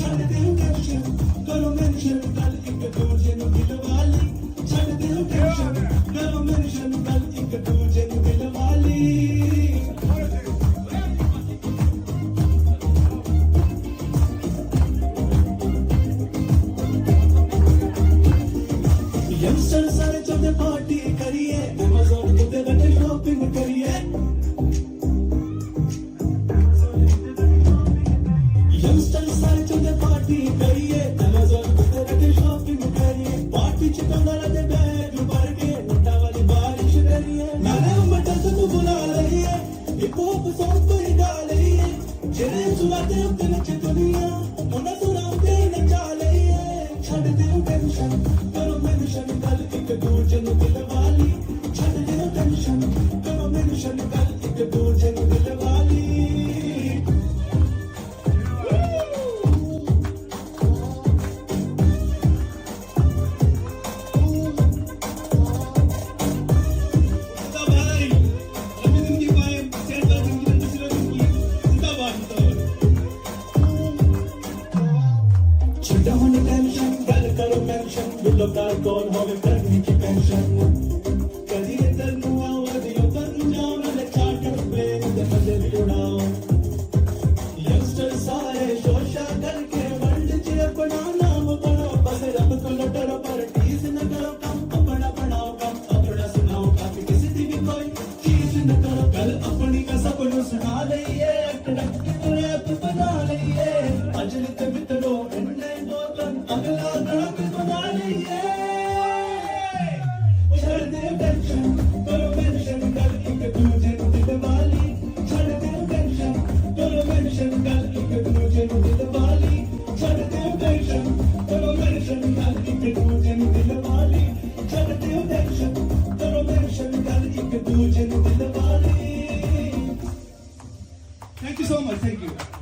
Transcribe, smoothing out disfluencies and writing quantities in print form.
ਛੱਡ ਦਿਓ ਟੈਨਸ਼ਨ ਕਰੋ ਮੈਂਸ਼ਨ ਗੱਲ ਇੱਕ ਦੂਜੇ ਨੂੰ ਦਿਲ ਵਾਲੀ ਛੱਡ ਦਿਓ ਟੈਨਸ਼ਨ ਕਰੋ ਮੈਂਸ਼ਨ ਗੱਲ ਇੱਕ ਦੂਜੇ ਨੂੰ ਦਿਲ ਵਾਲੀ यंगस्टर सारे चौथे पार्टी करिए Amazon उते बैठे शॉपिंग करिए यंगस्टर सारे चौथे पार्टी करिए Amazon उते बैठे शॉपिंग करिए पार्टी चिकन दे बैग भर के नोटा वाली बारिश करिए नाले मटा से तू बुला रही है हिप हॉप सॉन्ग तो ही गा रही है जेरे सुनाते उते नचे दुनिया उन्हें सुनाते नचा रही है छड़ दे टेंशन करो मेंशन कल एक दूजे ਨੂੰ ਦਿਲ ਵਾਲੀ ਛੱਡ ਦਿਓ ਟੈਨਸ਼ਨ ਕਰੋ ਮੈਂਸ਼ਨ ਕਲ ਇੱਕ ਦੂਜੇ ਨੂੰ ਦਿਲ ਵਾਲੀ ਛੱਡੋ ਹੁਣ ਟੈਨਸ਼ਨ ਗੱਲ ਕਰੋ ਮੈਂਸ਼ਨ ਬਿੱਲੋ ਕਾਰ ਕੌਣ ਹੋਵੇ ਕਰਨੀ ਕੀ ਪੈਨਸ਼ਨ ਕਦੀ ਇੱਧਰ ਨੂੰ ਆਓ ਕਦੀ ਉੱਧਰ ਨੂੰ ਜਾਓ ਨਾਲੇ ਚਾਰਟਰ ਪਲੇਨ ਦੇ ਮਜ਼ੇ ਵੀ ਉਡਾਓ ਯੰਗਸਟਰ ਸਾਰੇ ਸ਼ੋਸ਼ਾ ਕਰਕੇ ਵਰਲਡ 'ਚ ਆਪਣਾ ਨਾਮ ਬਣਾਓ ਬਸ ਰੱਬ ਤੋਂ ਡਰੋ ਪਰ ਟੀਸ ਨਾ ਕਰੋ ਕੰਮ ਆਪਣਾ ਬਣਾਓ ਕੰਮ ਆਪਣਾ ਸੁਣਾਓ ਕਾਫੀ ਕਿਸੇ ਦੀ ਵੀ ਕੋਈ ਚੀਜ਼ ਨਾ ਕਰੋ ਗੱਲ ਆਪਣੀ ਕਾ ਸਭ ਨੂੰ ਸੁਣਾ ਲਈਏ ਅਟਕ ਕੇ ਰੈਪ ਬਣਾ ਲਈਏ ਅਜਲ ਤੇ ਮਿੱਤਰੋ ਇੰਨੇ ਬੋਲਣ ਅਗਲਾ ਗਾਣਾ ਬਣਾ ਲਈਏ ਛੱਡ ਦੇ ਟੈਨਸ਼ਨ ਕਰੋ ਮੈਂਸ਼ਨ ਗੱਲ ਇੱਕ ਦੂਜੇ ਨੂੰ ਦਿਲ ਵਾਲੀ ਛੱਡ ਦੇ ਟੈਨਸ਼ਨ ਕਰੋ ਮੈਂਸ਼ਨ ਗੱਲ ਇੱਕ ਦੂਜੇ ਨੂੰ ਦਿਲ ਵਾਲੀ ਛੱਡ ਦੇ ਟੈਨਸ਼ਨ ਕਰੋ ਮੈਂਸ਼ਨ ਗੱਲ ਇੱਕ ਦੂਜੇ ਨੂੰ ਦਿਲ ਵਾਲੀ ਛੱਡ ਦੇ ਟੈਨਸ਼ਨ ਕਰੋ ਮੈਂਸ਼ਨ ਗੱਲ ਇੱਕ ਦੂਜੇ ਨੂੰ ਦਿਲ ਵਾਲੀ। Thank you so much. Thank you.